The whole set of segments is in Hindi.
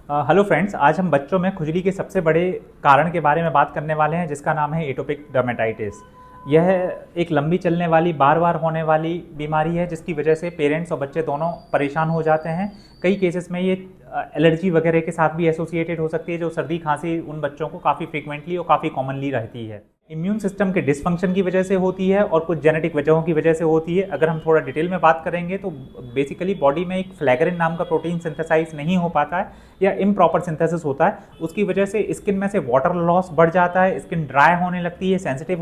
हेलो फ्रेंड्स, आज हम बच्चों में खुजली के सबसे बड़े कारण के बारे में बात करने वाले हैं, जिसका नाम है एटोपिक डर्मेटाइटिस। यह एक लंबी चलने वाली, बार बार होने वाली बीमारी है, जिसकी वजह से पेरेंट्स और बच्चे दोनों परेशान हो जाते हैं। कई केसेस में ये एलर्जी वगैरह के साथ भी एसोसिएटेड हो सकती है, जो सर्दी खांसी उन बच्चों को काफ़ी फ्रीक्वेंटली और काफ़ी कॉमनली रहती है। इम्यून सिस्टम के डिसफंक्शन की वजह से होती है और कुछ जेनेटिक वजहों की वजह से होती है। अगर हम थोड़ा डिटेल में बात करेंगे तो बेसिकली बॉडी में एक फ्लैग्रिन नाम का प्रोटीन सिंथेसाइज नहीं हो पाता है या इम्प्रॉपर सिंथेसिस होता है। उसकी वजह से स्किन में से वाटर लॉस बढ़ जाता है, स्किन ड्राई होने लगती है, सेंसिटिव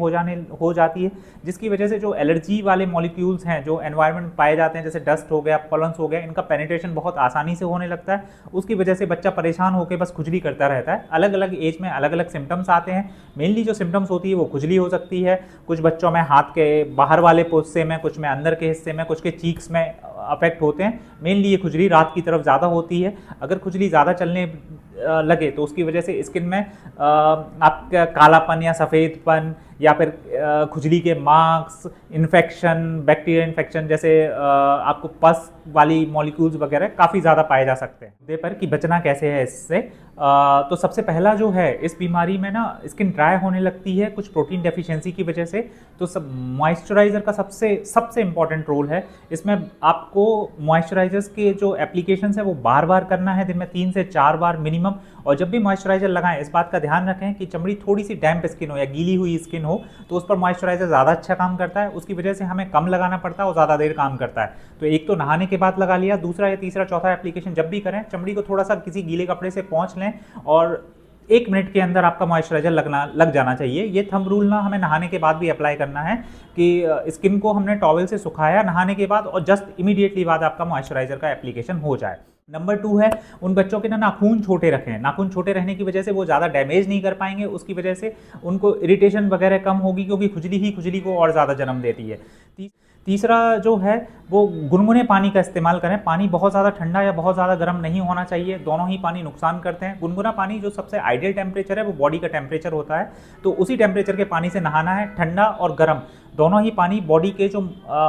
हो जाती है, जिसकी वजह से जो एलर्जी वाले मॉलिक्यूल्स हैं जो एनवायरनमेंट में पाए जाते हैं, जैसे डस्ट हो गया, पॉलन्स हो गया, इनका पेनिट्रेशन बहुत आसानी से होने लगता है। उसकी वजह से बच्चा परेशान होकर बस खुजली करता रहता है। अलग अलग एज में अलग अलग सिम्टम्स आते हैं। मेनली जो सिम्टम्स होती है वो खुजली हो सकती है। कुछ बच्चों में हाथ के बाहर वाले हिस्से में, कुछ में अंदर के हिस्से में, कुछ के चीक्स में अफेक्ट होते हैं। मेनली ये खुजली रात की तरफ ज़्यादा होती है। अगर खुजली ज़्यादा चलने लगे तो उसकी वजह से स्किन में आपका कालापन या सफ़ेदपन या फिर खुजली के मार्क्स, इन्फेक्शन, बैक्टीरिया इन्फेक्शन जैसे आपको पस वाली मॉलिक्यूल्स वगैरह काफ़ी ज़्यादा पाए जा सकते हैं। मुद्दे पर कि बचना कैसे है इससे, तो सबसे पहला जो है, इस बीमारी में ना स्किन ड्राई होने लगती है कुछ प्रोटीन डेफिशिएंसी की वजह से। तो सब मॉइस्चराइज़र का सबसे इम्पॉर्टेंट रोल है इसमें। आपको मॉइस्चराइजर्स के जो एप्लीकेशंस है वो बार बार करना है, दिन में 3 से 4 बार मिनिमम। और जब भी मॉइस्चराइजर लगाएं, इस बात का ध्यान रखें कि चमड़ी थोड़ी सी डैम्प स्किन हो या गीली हुई स्किन हो, तो उस पर मॉइस्चराइजर ज़्यादा अच्छा काम करता है। उसकी वजह से हमें कम लगाना पड़ता है और ज़्यादा देर काम करता है। तो एक तो नहाने के बाद लगा लिया, दूसरा या तीसरा चौथा एप्लीकेशन जब भी करें, चमड़ी को थोड़ा सा किसी गीले कपड़े से पोंछ लें और 1 मिनट के अंदर आपका मॉइस्चराइजर लग जाना चाहिए। ये थंब रूल ना हमें नहाने के बाद भी अप्लाई करना है कि स्किन को हमने टॉवल से सुखाया नहाने के बाद और जस्ट इमीडिएटली बाद आपका मॉइस्चराइजर का एप्लीकेशन हो जाए। नंबर 2 है, उन बच्चों के ना नाखून छोटे रखें। नाखून छोटे रहने की वजह से वो ज़्यादा डैमेज नहीं कर पाएंगे, उसकी वजह से उनको इरिटेशन वगैरह कम होगी, क्योंकि खुजली को और ज़्यादा जन्म देती है। तीसरा जो है वो गुनगुने पानी का इस्तेमाल करें। पानी बहुत ज़्यादा ठंडा या बहुत ज़्यादा गर्म नहीं होना चाहिए, दोनों ही पानी नुकसान करते हैं। गुनगुना पानी जो सबसे आइडियल टेम्परेचर है वो बॉडी का टेम्परेचर होता है, तो उसी टेम्परेचर के पानी से नहाना है। ठंडा और गर्म दोनों ही पानी बॉडी के जो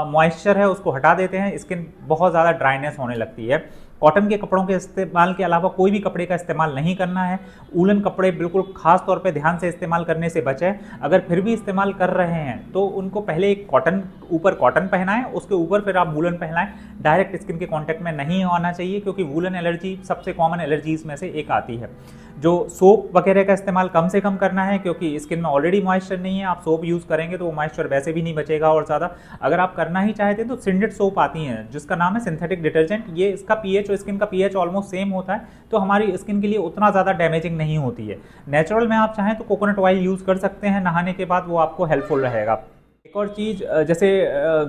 मॉइस्चर है उसको हटा देते हैं, स्किन बहुत ज़्यादा ड्राइनेस होने लगती है। कॉटन के कपड़ों के इस्तेमाल के अलावा कोई भी कपड़े का इस्तेमाल नहीं करना है। वूलन कपड़े बिल्कुल खास तौर पे ध्यान से इस्तेमाल करने से बचें। अगर फिर भी इस्तेमाल कर रहे हैं तो उनको पहले एक कॉटन पहनाएं, उसके ऊपर फिर आप वूलन पहनाएं। डायरेक्ट स्किन के कांटेक्ट में नहीं आना चाहिए, क्योंकि वूलन एलर्जी सबसे कॉमन एलर्जीज में से एक आती है। जो सोप वगैरह का इस्तेमाल कम से कम करना है, क्योंकि स्किन में ऑलरेडी मॉइस्चर नहीं है। आप सोप यूज़ करेंगे तो वो मॉइस्चर वैसे भी नहीं बचेगा और ज़्यादा। अगर आप करना ही चाहते हैं तो सिंडेड सोप आती हैं, जिसका नाम है सिंथेटिक डिटर्जेंट। ये इसका पीएच और स्किन का पीएच ऑलमोस्ट सेम होता है, तो हमारी स्किन के लिए उतना ज़्यादा डैमेजिंग नहीं होती है। नेचुरल में आप चाहें तो कोकोनट ऑयल यूज़ कर सकते हैं नहाने के बाद, वो आपको हेल्पफुल रहेगा। एक और चीज़, जैसे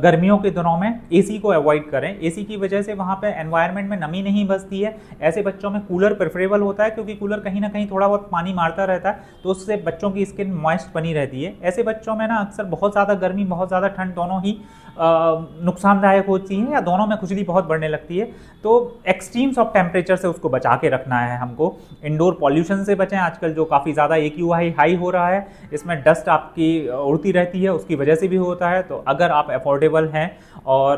गर्मियों के दिनों में एसी को अवॉइड करें। एसी की वजह से वहाँ पे एनवायरनमेंट में नमी नहीं बचती है। ऐसे बच्चों में कूलर प्रेफरेबल होता है, क्योंकि कूलर कहीं ना कहीं थोड़ा बहुत पानी मारता रहता है, तो उससे बच्चों की स्किन मॉइस्ट बनी रहती है। ऐसे बच्चों में ना अक्सर बहुत ज़्यादा गर्मी, बहुत ज़्यादा ठंड दोनों ही नुकसानदायक होती हैं, या दोनों में खुजली बहुत बढ़ने लगती है। तो एक्सट्रीम्स ऑफ टेम्परेचर से उसको बचा के रखना है हमको। इंडोर पॉल्यूशन से बचें। आजकल जो काफ़ी ज़्यादा AQI हाई हो रहा है, इसमें डस्ट आपकी उड़ती रहती है, उसकी वजह से भी होता है। तो अगर आप अफोर्डेबल हैं और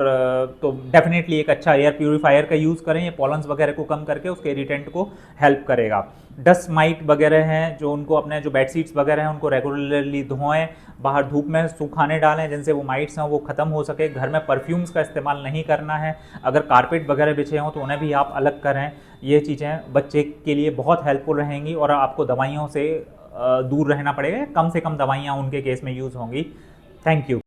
तो डेफिनेटली एक अच्छा एयर प्यूरीफायर का यूज़ करें। ये पॉलन्स वगैरह को कम करके उसके इरिटेंट को हेल्प करेगा। डस्ट माइट वगैरह हैं जो उनको अपने जो बेडशीट्स वगैरह हैं उनको रेगुलरली धोएं, बाहर धूप में सुखाने डालें, जिनसे वो माइट्स हैं वो ख़त्म हो सके। घर में परफ्यूम्स का इस्तेमाल नहीं करना है। अगर कारपेट वगैरह बिछे हों तो उन्हें भी आप अलग करें। ये चीज़ें बच्चे के लिए बहुत हेल्पफुल रहेंगी और आपको दवाइयों से दूर रहना पड़ेगा। कम से कम दवाइयाँ उनके केस में यूज़ होंगी। Thank you.